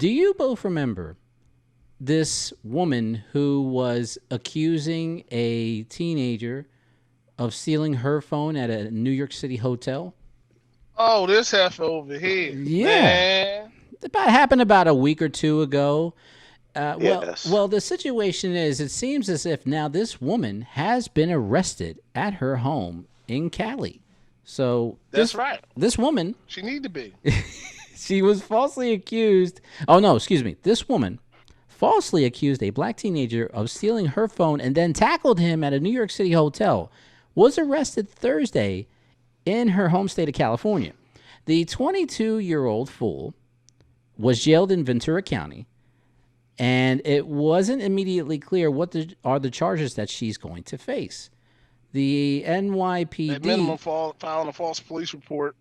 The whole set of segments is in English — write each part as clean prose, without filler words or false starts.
Do you both remember this woman who was accusing a teenager of stealing her phone at a New York City hotel? Oh, this heifer over here, Yeah. man. That happened about a week or two ago. Yes. The situation is, it seems as if now this woman has been arrested at her home in Cali. So That's right. this woman, She need to be. she was falsely accused. Oh no, excuse me. This woman falsely accused a black teenager of stealing her phone and then tackled him at a New York City hotel. Was arrested Thursday in her home state of California. The 22-year-old fool was jailed in Ventura County, and it wasn't immediately clear what are the charges that she's going to face. The NYPD... At minimum, filing a false police report.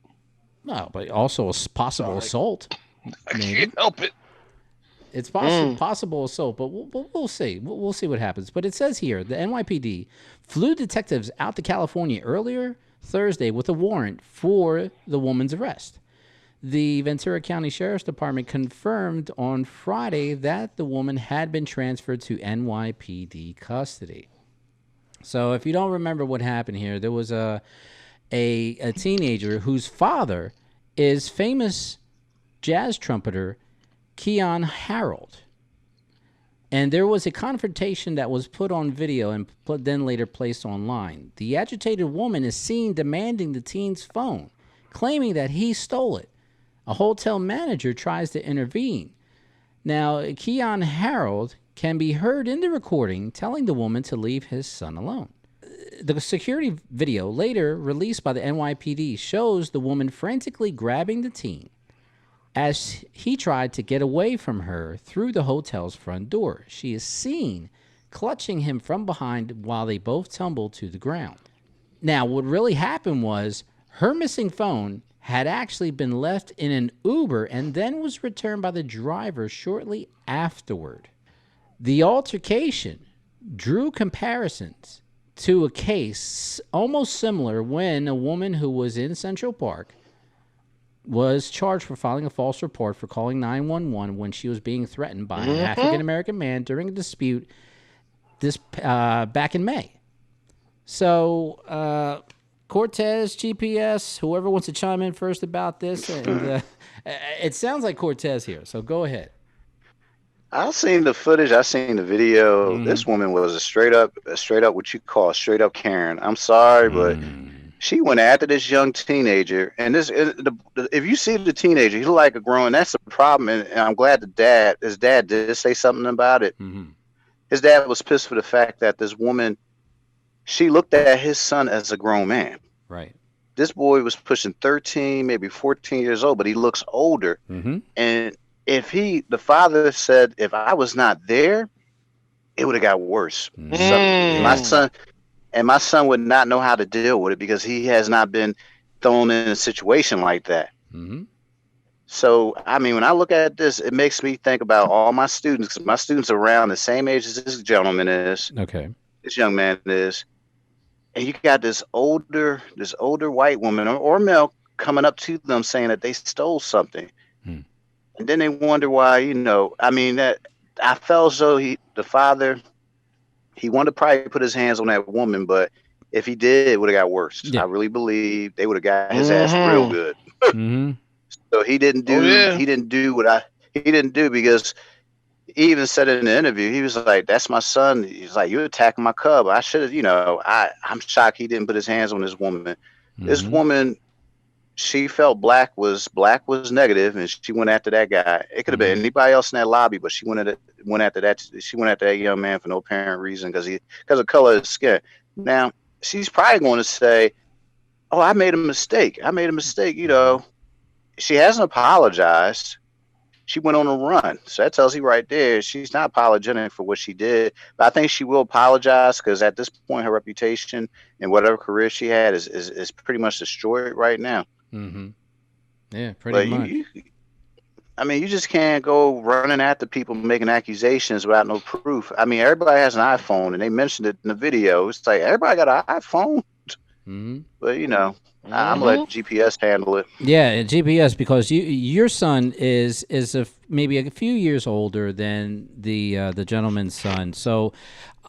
No, but also a possible assault. I can't help it. It's possible assault, but we'll see. We'll see what happens. But it says here, the NYPD flew detectives out to California earlier Thursday with a warrant for the woman's arrest. The Ventura County Sheriff's Department confirmed on Friday that the woman had been transferred to NYPD custody. So if you don't remember what happened here, there was a teenager whose father is famous jazz trumpeter Keon Harold. And there was a confrontation that was put on video and then later placed online. The agitated woman is seen demanding the teen's phone, claiming that he stole it. A hotel manager tries to intervene. Now, Keon Harold can be heard in the recording telling the woman to leave his son alone. The security video later released by the NYPD shows the woman frantically grabbing the teen as he tried to get away from her through the hotel's front door. She is seen clutching him from behind while they both tumble to the ground. Now, what really happened was her missing phone had actually been left in an Uber and then was returned by the driver shortly afterward. The altercation drew comparisons to a case almost similar when a woman who was in Central Park was charged for filing a false report for calling 911 when she was being threatened by an African-American man during a dispute back in May. So, Cortez, GPS, whoever wants to chime in first about this. And, it sounds like Cortez here, so go ahead. I've seen the footage. I've seen the video. This woman was a straight up what you call a straight up Karen. I'm sorry, but she went after this young teenager. And if you see the teenager, he look like a grown. That's a problem. And I'm glad his dad did say something about it. His dad was pissed for the fact that this woman, she looked at his son as a grown man. Right. This boy was pushing 13, maybe 14 years old, but he looks older. And the father said, if I was not there, it would have got worse. My son would not know how to deal with it because he has not been thrown in a situation like that. So, I mean, when I look at this, it makes me think about all my students. My students are around the same age as this gentleman is. Okay. This young man is. And you got this older white woman or male coming up to them saying that they stole something. And then they wonder why, that I felt as though the father, he wanted to probably put his hands on that woman, but if he did, it would have got worse. Yeah. I really believe they would have got his ass real good. So he didn't do what he didn't do because he even said it in the interview. He was like, that's my son. He's like, you're attacking my cub. I should have, I'm shocked he didn't put his hands on this woman. This woman, she felt black was negative, and she went after that guy. It could have been anybody else in that lobby, but she went after that. She went after that young man for no apparent reason because of color of his skin. Now she's probably going to say, "Oh, I made a mistake. She hasn't apologized. She went on a run, so that tells you right there she's not apologetic for what she did. But I think she will apologize because at this point, her reputation and whatever career she had is pretty much destroyed right now. Yeah, pretty much. You just can't go running after people making accusations without no proof. I mean, everybody has an iPhone, and they mentioned it in the video. It's like everybody got an iPhone, but I'm gonna let GPS handle it. Yeah, GPS, because your son is maybe a few years older than the gentleman's son. So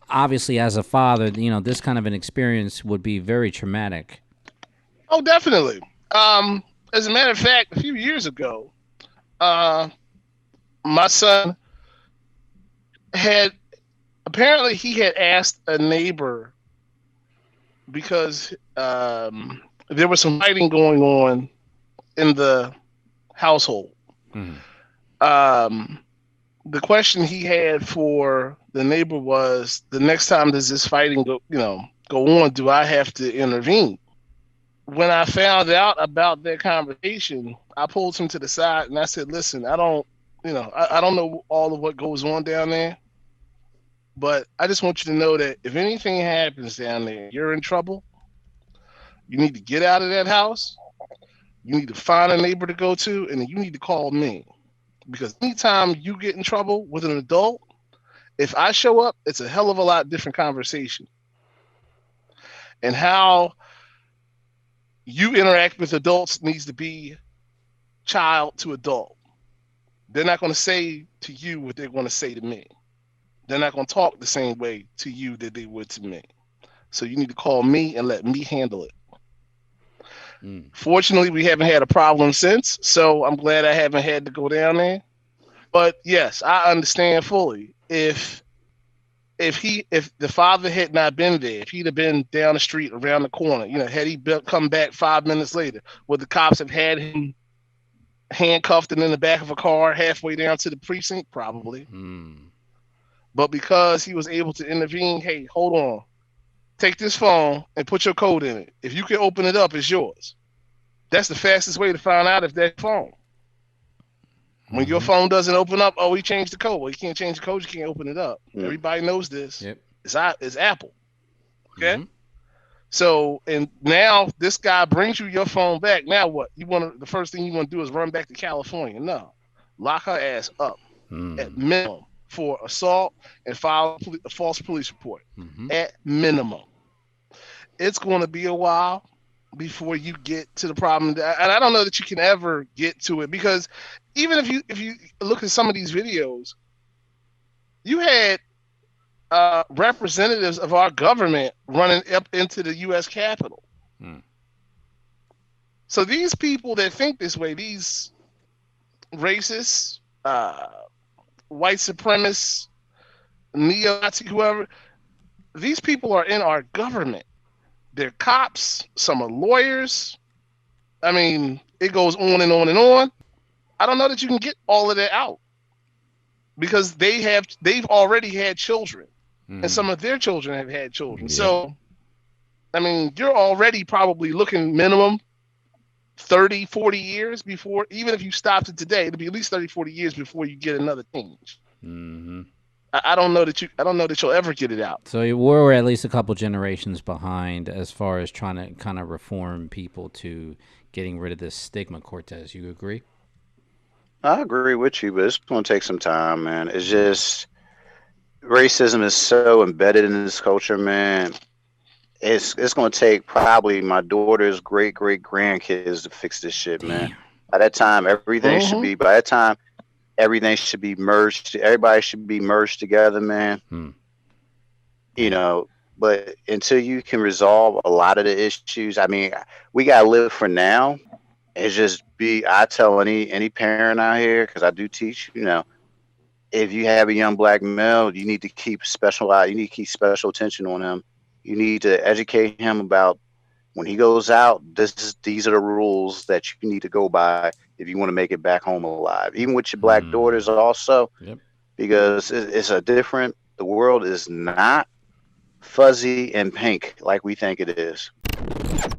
obviously, as a father, this kind of an experience would be very traumatic. Oh, definitely. As a matter of fact, a few years ago, uh, my son had apparently he had asked a neighbor because there was some fighting going on in the household. Mhm. Um, the question he had for the neighbor was, the next time does this fighting go on, do I have to intervene? When I found out about that conversation, I pulled him to the side and I said, listen, I don't know all of what goes on down there, but I just want you to know that if anything happens down there, you're in trouble. You need to get out of that house. You need to find a neighbor to go to, and then you need to call me. Because anytime you get in trouble with an adult, if I show up, it's a hell of a lot different conversation. And how you interact with adults needs to be child to adult. They're not going to say to you what they're going to say to me. They're not going to talk the same way to you that they would to me. So you need to call me and let me handle it. Fortunately, we haven't had a problem since, so I'm glad I haven't had to go down there. But yes, I understand fully. If the father had not been there, if he'd have been down the street around the corner, had he come back 5 minutes later, would the cops have had him handcuffed and in the back of a car halfway down to the precinct? Probably. But because he was able to intervene, hey, hold on, take this phone and put your code in it. If you can open it up, it's yours. That's the fastest way to find out if that phone. When your phone doesn't open up, oh, he changed the code. Well, you can't change the code. You can't open it up. Everybody knows this. Yep. It's Apple. Okay. So, and now this guy brings you your phone back. Now what? The first thing you want to do is run back to California. No, lock her ass up at minimum for assault and file a false police report. At minimum. It's going to be a while before you get to the problem, and I don't know that you can ever get to it, because even if you look at some of these videos, you had representatives of our government running up into the U.S. Capitol. So these people that think this way, these racists, white supremacists, neo-Nazi, whoever, these people are in our government. They're cops. Some are lawyers. I mean, it goes on and on and on. I don't know that you can get all of that out, because they've already had children, and some of their children have had children. Yeah. So, I mean, you're already probably looking minimum 30, 40 years before, even if you stopped it today, it'll be at least 30, 40 years before you get another change. I don't know that you'll ever get it out. So we're at least a couple generations behind as far as trying to kind of reform people to getting rid of this stigma, Cortez. You agree? I agree with you, but it's going to take some time, man. It's just racism is so embedded in this culture, man. It's going to take probably my daughter's great grandkids to fix this shit, man. By that time, everything should be. By that time, everything should be merged. Everybody should be merged together, man. But until you can resolve a lot of the issues, I mean, we got to live for now. It's just I tell any parent out here, because I do teach, if you have a young black male, you need to keep special attention on him. You need to educate him about, when he goes out, these are the rules that you need to go by if you want to make it back home alive. Even with your black daughters also, because the world is not fuzzy and pink like we think it is.